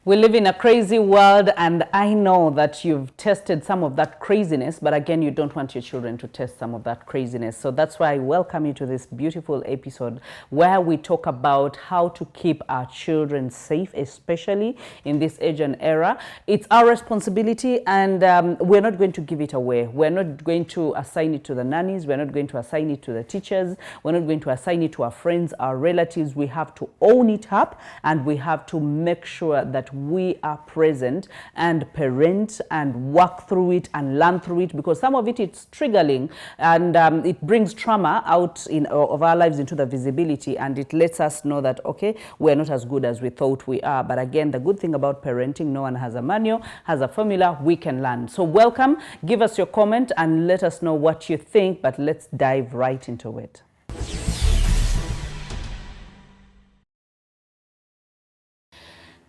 We live in a crazy world, and I know that you've tested some of that craziness, but again, you don't want your children to test some of that craziness. So that's why I welcome you to this beautiful episode where we talk about how to keep our children safe, especially in this age and era. It's our responsibility, and we're not going to give it away. We're not going to assign it to the nannies. We're not going to assign it to the teachers. We're not going to assign it to our friends, our relatives. We have to own it up, and we have to make sure that we are present and parent and work through it and learn through it, because some of it it's triggering, and it brings trauma out of our lives into the visibility, and it lets us know that, okay, we're not as good as we thought we are. But again, the good thing about parenting, no one has a manual, has a formula. We can learn. So welcome, give us your comment and let us know what you think, but let's dive right into it.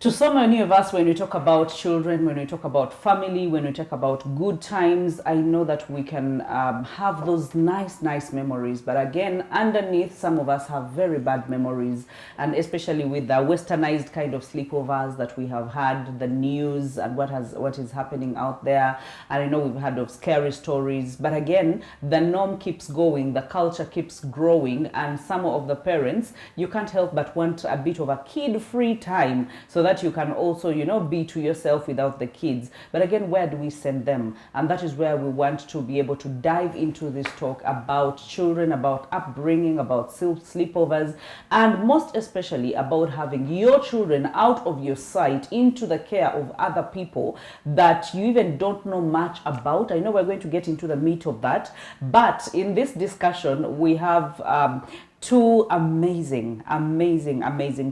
To so many of us, when we talk about children, when we talk about family, when we talk about good times, I know that we can have those nice memories. But again, underneath, some of us have very bad memories, and especially with the westernized kind of sleepovers that we have had, the news and what is happening out there. And I know we've heard of scary stories, but again, the norm keeps going, the culture keeps growing, and some of the parents, you can't help but want a bit of a kid-free time, so that you can also, be to yourself without the kids. But again, where do we send them? And that is where we want to be able to dive into this talk about children, about upbringing, about sleepovers, and most especially about having your children out of your sight into the care of other people that you even don't know much about. I know we're going to get into the meat of that, but in this discussion, we have two amazing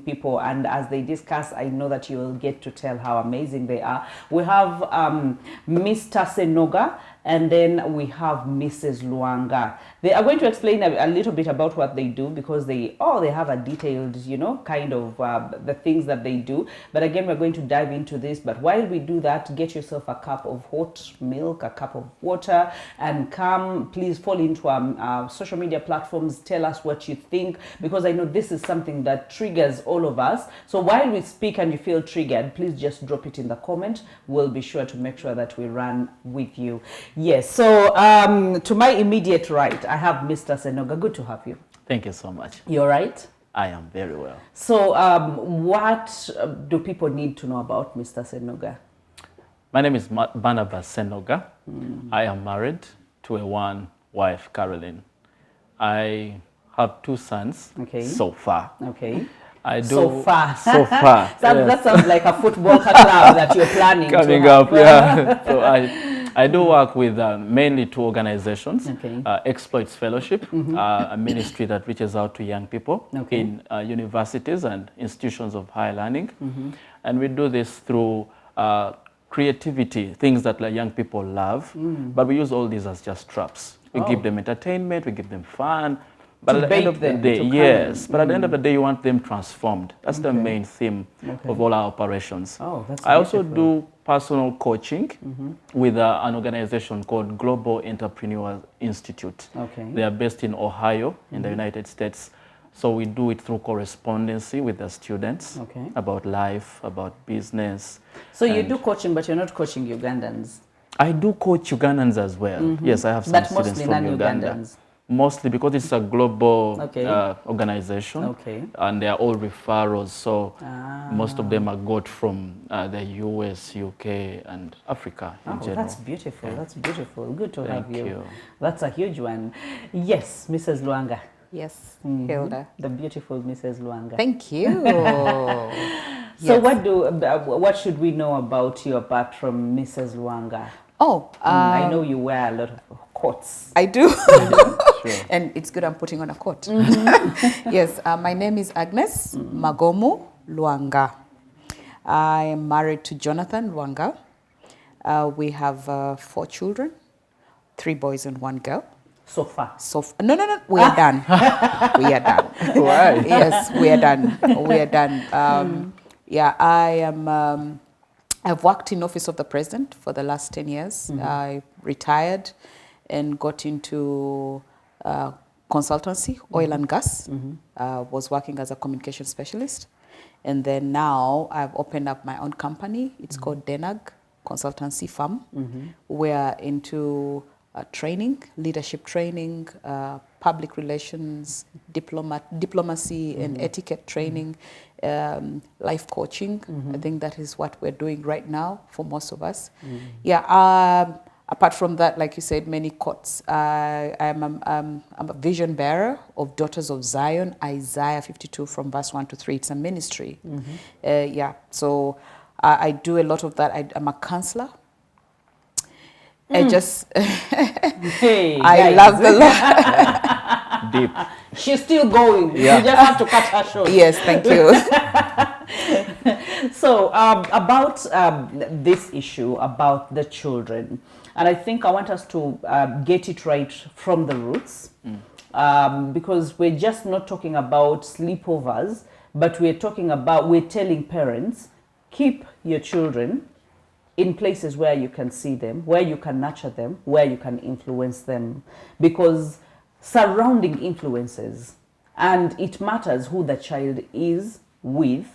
people, and as they discuss, I know that you will get to tell how amazing they are. We have Mr Sango, and then we have Mrs Luanga. They are going to explain a little bit about what they do, because they have a detailed, kind of the things that they do. But again, we're going to dive into this. But while we do that, get yourself a cup of hot milk, a cup of water, and come, please fall into our social media platforms. Tell us what you think, because I know this is something that triggers all of us. So while we speak and you feel triggered, please just drop it in the comment. We'll be sure to make sure that we run with you. Yes, so to my immediate right, I have Mr. Sango. Good to have you. Thank you so much. You're right? I am very well. So what do people need to know about Mr. Sango? My name is Barnabas Sango. I am married to a one-wife, Caroline. I have two sons so far. Okay. I do so far. So far. That sounds like a football club that you're planning coming to up. Yeah. So I do work with mainly two organizations. Exploits Fellowship, a ministry that reaches out to young people in universities and institutions of higher learning. And we do this through creativity, things that young people love, but we use all these as just traps. We give them entertainment, we give them fun, but at the end of the day, but at the end of the day, you want them transformed. That's the main theme of all our operations. I also do personal coaching with an organization called Global Entrepreneur Institute. They are based in Ohio, in the United States. So we do it through correspondence with the students about life, about business. So you do coaching, but you're not coaching Ugandans? I do coach Ugandans as well. Yes, I have some students from Uganda. Mostly because it's a global organization, and they are all referrals. So most of them are got from the US, UK, and Africa in general. That's beautiful. That's beautiful. Good to have you. That's a huge one. Yes, Mrs. Luanga. Yes, Hilda. The beautiful Mrs. Luanga. Thank you. So what should we know about you apart from Mrs. Luanga? I know you wear a lot of coats. I do. Sure. And it's good I'm putting on a coat. Yes, my name is Agnes Magomu Luanga. I am married to Jonathan Luanga. We have 4 children, 3 boys and 1 girl. So far? No, we are done. We are done. Why? Yes, we are done. We are done. I am... I've worked in Office of the President for the last 10 years. I retired and got into consultancy, oil and gas. Was working as a communication specialist. And then now I've opened up my own company. It's called Denag Consultancy Firm. We're into training, leadership training, public relations, diplomacy and etiquette training, life coaching. I think that is what we're doing right now for most of us. Yeah. Apart from that, like you said, many courts. I'm a vision bearer of Daughters of Zion, Isaiah 52 from verse 1 to 3. It's a ministry. Yeah, so I do a lot of that. I'm a counselor. I just, I love the Lord. Deep. She's still going. Yeah. You just have to cut her short. Yes, thank you. So about this issue about the children, and I think I want us to get it right from the roots, because we're just not talking about sleepovers, but we're telling parents, keep your children in places where you can see them, where you can nurture them, where you can influence them, because surrounding influences, and it matters who the child is with.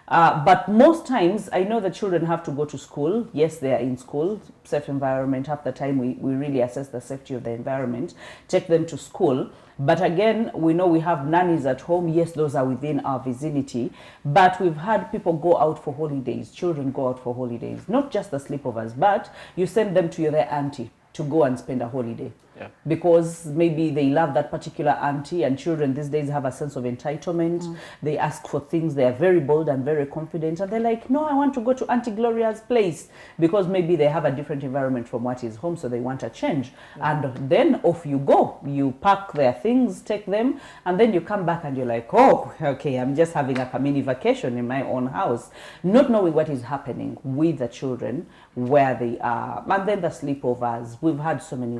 But most times, I know the children have to go to school. Yes, they are in school, safe environment. Half the time, we really assess the safety of the environment, take them to school. But again, we know we have nannies at home. Yes, those are within our vicinity. But we've had people go out for holidays. Children go out for holidays. Not just the sleepovers, but you send them to their auntie to go and spend a holiday. Yeah. Because maybe they love that particular auntie, and children these days have a sense of entitlement. They ask for things. They are very bold and very confident, and they're like, no, I want to go to Auntie Gloria's place, because maybe they have a different environment from what is home, so they want a change. And then off you go. You pack their things, take them, and then you come back and you're like, oh, okay, I'm just having a mini vacation in my own house, not knowing what is happening with the children, where they are. And then the sleepovers. We've had so many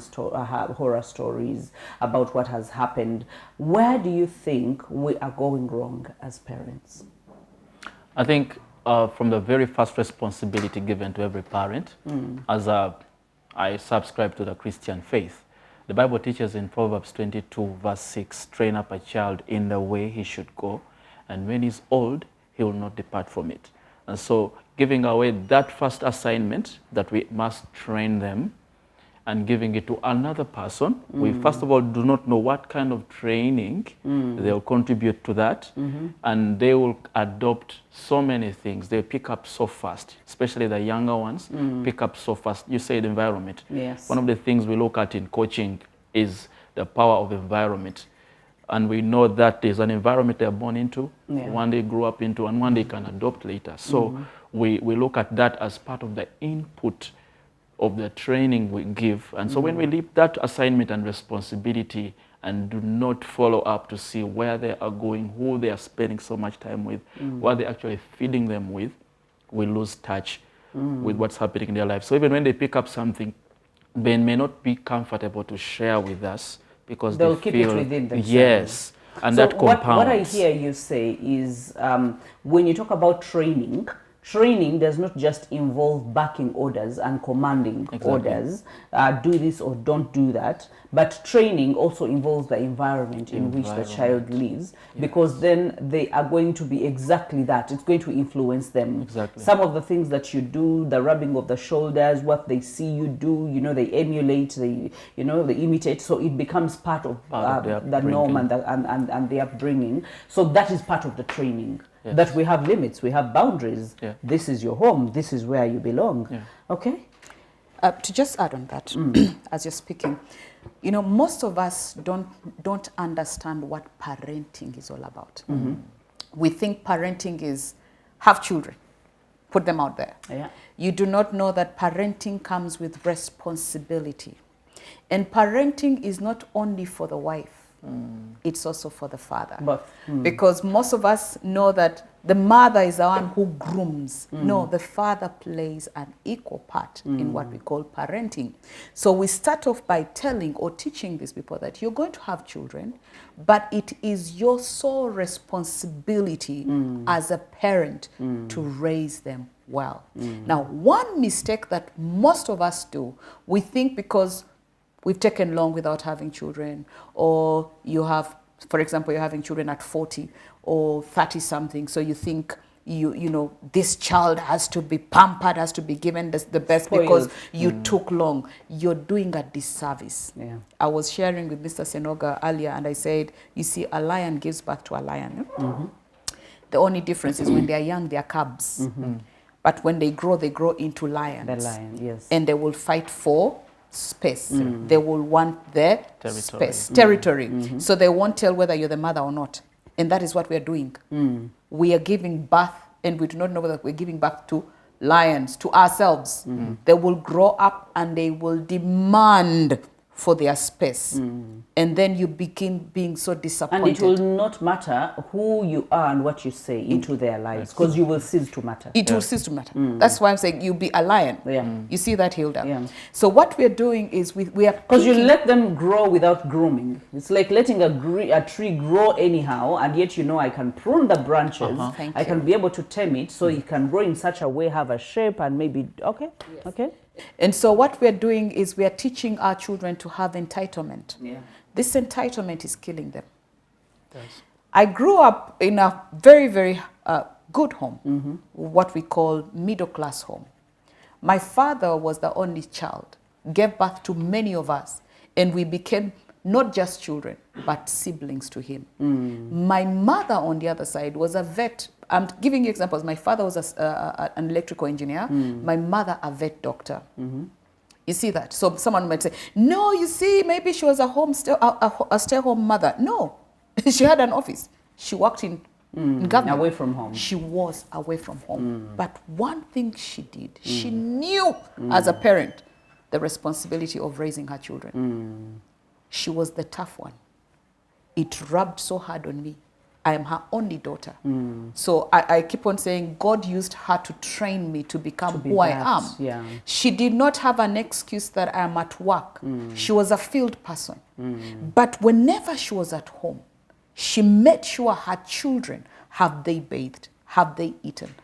horror stories about what has happened. Where do you think we are going wrong as parents? I think from the very first responsibility given to every parent, as I subscribe to the Christian faith, the Bible teaches in Proverbs 22 verse 6, train up a child in the way he should go, and when he's old, he will not depart from it. And so giving away that first assignment that we must train them, and giving it to another person, we first of all do not know what kind of training they'll contribute to that, and they will adopt so many things. They pick up so fast, especially the younger ones, pick up so fast. You said environment. Yes. One of the things we look at in coaching is the power of environment. And we know that there's an environment they're born into, one they grew up into, and one they can adopt later. So we look at that as part of the input of the training we give. And so when we leave that assignment and responsibility and do not follow up to see where they are going, who they are spending so much time with, what they're actually feeding them with, we lose touch with what's happening in their life. So even when they pick up something, they may not be comfortable to share with us, because they'll they keep feel, it within themselves. Yes, and so that compounds. What I hear you say is, when you talk about training does not just involve backing orders and commanding orders, do this or don't do that, but training also involves the environment in which the child lives, because then they are going to be exactly that. It's going to influence them. Exactly. Some of the things that you do, the rubbing of the shoulders, what they see you do, they emulate, they imitate, so it becomes part of the norm and the upbringing. So that is part of the training. Yes. That we have limits, we have boundaries. Yeah. This is your home, this is where you belong. Yeah. Okay? To just add on that, as you're speaking, most of us don't understand what parenting is all about. We think parenting is have children, put them out there. Yeah. You do not know that parenting comes with responsibility. And parenting is not only for the wife. It's also for the father. Because most of us know that the mother is the one who grooms. No, the father plays an equal part in what we call parenting. So we start off by telling or teaching these people that you're going to have children, but it is your sole responsibility as a parent to raise them well. Now, one mistake that most of us do, we think because we've taken long without having children, or you have, for example, you're having children at 40 or 30 something, so you think you know, this child has to be pampered, has to be given the best Spoiled. because you took long. You're doing a disservice. Yeah. I was sharing with Mr. Senoga earlier, and I said, you see, a lion gives birth to a lion. The only difference is when they are young, they are cubs. But when they grow into lions. The lion, yes. And they will fight for space. They will want their space, territory. So they won't tell whether you're the mother or not. And that is what we are doing. We are giving birth, and we do not know whether we're giving birth to lions, to ourselves. They will grow up and they will demand for their space. And then you begin being so disappointed. And it will not matter who you are and what you say into their lives, because you will cease to matter. It will cease to matter. That's why I'm saying you be a lion. Yeah. You see that, Hilda? Yeah. So what we're doing is we are... Because you let them grow without grooming. It's like letting a tree grow anyhow, and yet you know I can prune the branches. Thank I can be able to tame it so it can grow in such a way, have a shape, and maybe, okay, okay. And so what we're doing is we are teaching our children to have entitlement. Yeah. This entitlement is killing them. Yes. I grew up in a very, very good home, what we call middle-class home. My father was the only child, gave birth to many of us, and we became not just children, but siblings to him. My mother, on the other side, was a vet. I'm giving you examples. My father was an electrical engineer. My mother, a vet doctor. You see that? So someone might say, no, you see, maybe she was a stay-home mother. No, she had an office. She worked in government. Away from home. She was away from home. But one thing she did, she knew as a parent the responsibility of raising her children. She was the tough one. It rubbed so hard on me. I am her only daughter. So I keep on saying God used her to train me to become who I am. Yeah. She did not have an excuse that I am at work. She was a field person. But whenever she was at home, she made sure her children, have they bathed, have they eaten.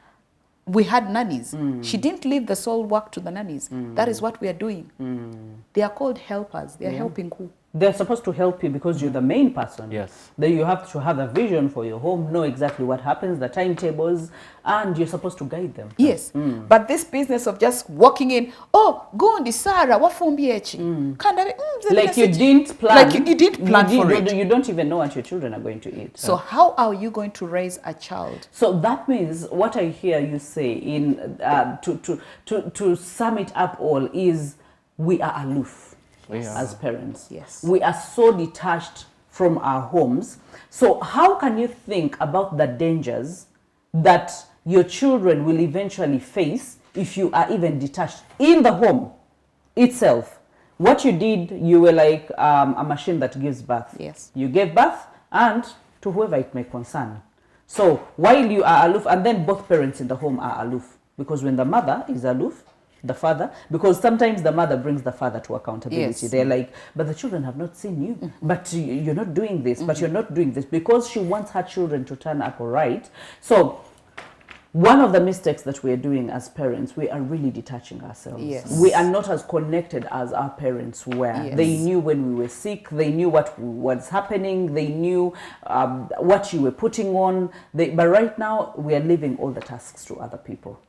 We had nannies. She didn't leave the soul work to the nannies. That is what we are doing. They are called helpers. They are helping who? They're supposed to help you because you're the main person. Yes. Then you have to have a vision for your home, know exactly what happens, the timetables, and you're supposed to guide them. Yes. But this business of just walking in, oh, go on the Sarah, what from BH? Like you didn't plan. Like you didn't plan for it. You don't even know what your children are going to eat. So how are you going to raise a child? So that means what I hear you say in to sum it up all is we are aloof. As parents. Yes. We are so detached from our homes. So how can you think about the dangers that your children will eventually face if you are even detached in the home itself? What you did, you were like a machine that gives birth. Yes. You gave birth and to whoever it may concern. So while you are aloof, and then both parents in the home are aloof, because when the mother is aloof, the father, because sometimes the mother brings the father to accountability. Yes. They're like, but the children have not seen you, but you're not doing this, but you're not doing this, because she wants her children to turn up all right. So one of the mistakes that we're doing as parents, we are really detaching ourselves. Yes. We are not as connected as our parents were. Yes. They knew when we were sick, they knew what was happening, they knew what you were putting on. But right now, we are leaving all the tasks to other people.